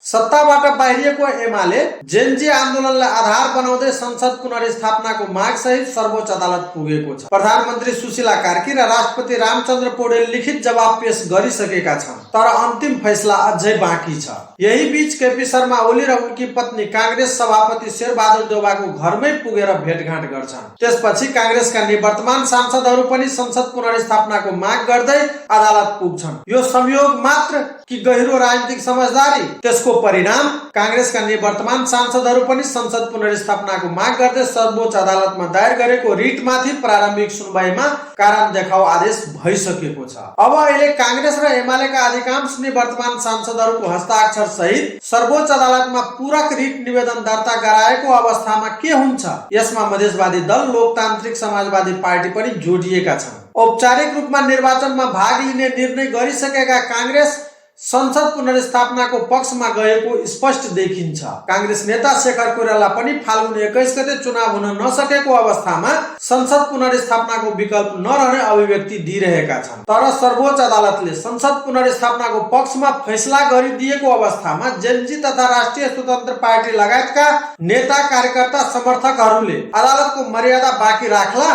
सत्ताबाट बाहिरिएको UML Gen Z आन्दोलनलाई आधार बनाउँदै संसद पुनर्स्थापनाको माग सहित सर्वोच्च अदालत पुगेको छ। प्रधानमन्त्री सुशीला कार्की र राष्ट्रपति रामचन्द्र पौडेल लिखित जवाब पेश गरिसकेका छन्, तर अन्तिम फैसला अझै बाँकी छ। यही बीच केपी शर्मा ओली र उनकी पत्नी कांग्रेस सभापति शेरबहादुर देउवाको घरमै पुगेर भेटघाट गर्छन्। त्यसपछि कांग्रेसका निवर्तमान सांसदहरू पनि संसद पुनर्स्थापनाको माग गर्दै अदालत पुग्छन्। यो संयोग मात्र कि गहिरो राजनीतिक समझदारी? त्यसको परिणाम कांग्रेसका निवर्तमान सांसदहरू पनि संसद पुनर्स्थापनाको माग गर्दै सर्वोच्च अदालतमा दायर गरेको रिटमाथि प्रारम्भिक सुनवाईमा कारण देखाउ आदेश भइसकेको छ। अब अहिले कांग्रेस र एमालेका अधिकांश निवर्तमान सांसदहरूको हस्ताक्षर सहित सर्वोच्च अदालतमा पूरक रिट निवेदन दर्ता गराएको अवस्थामा के हुन्छ? यसमा मधेसवादी दल, लोकतान्त्रिक समाजवादी पार्टी पनि जोडिएका छन्। औपचारिक रूपमा निर्वाचनमा भाग लिने निर्णय गरिसकेका कांग्रेस संसद पुनर्स्थापनाको पक्षमा गएको स्पष्ट देखिन्छ। कांग्रेस नेता शेखर कोइराला पनि फाल्गुन 21 गते चुनाव हुन नसकेको अवस्थामा संसद पुनर्स्थापनाको विकल्प नरहने अभिव्यक्ति दिइरहेका छन्। तर सर्वोच्च अदालतले संसद पुनर्स्थापनाको पक्षमा फैसला गरिदिएको अवस्थामा जेनजी तथा राष्ट्रिय स्वतन्त्र पार्टी लगायतका नेता, कार्यकर्ता, समर्थकहरूले अदालतको मर्यादा बाँकी राख्ला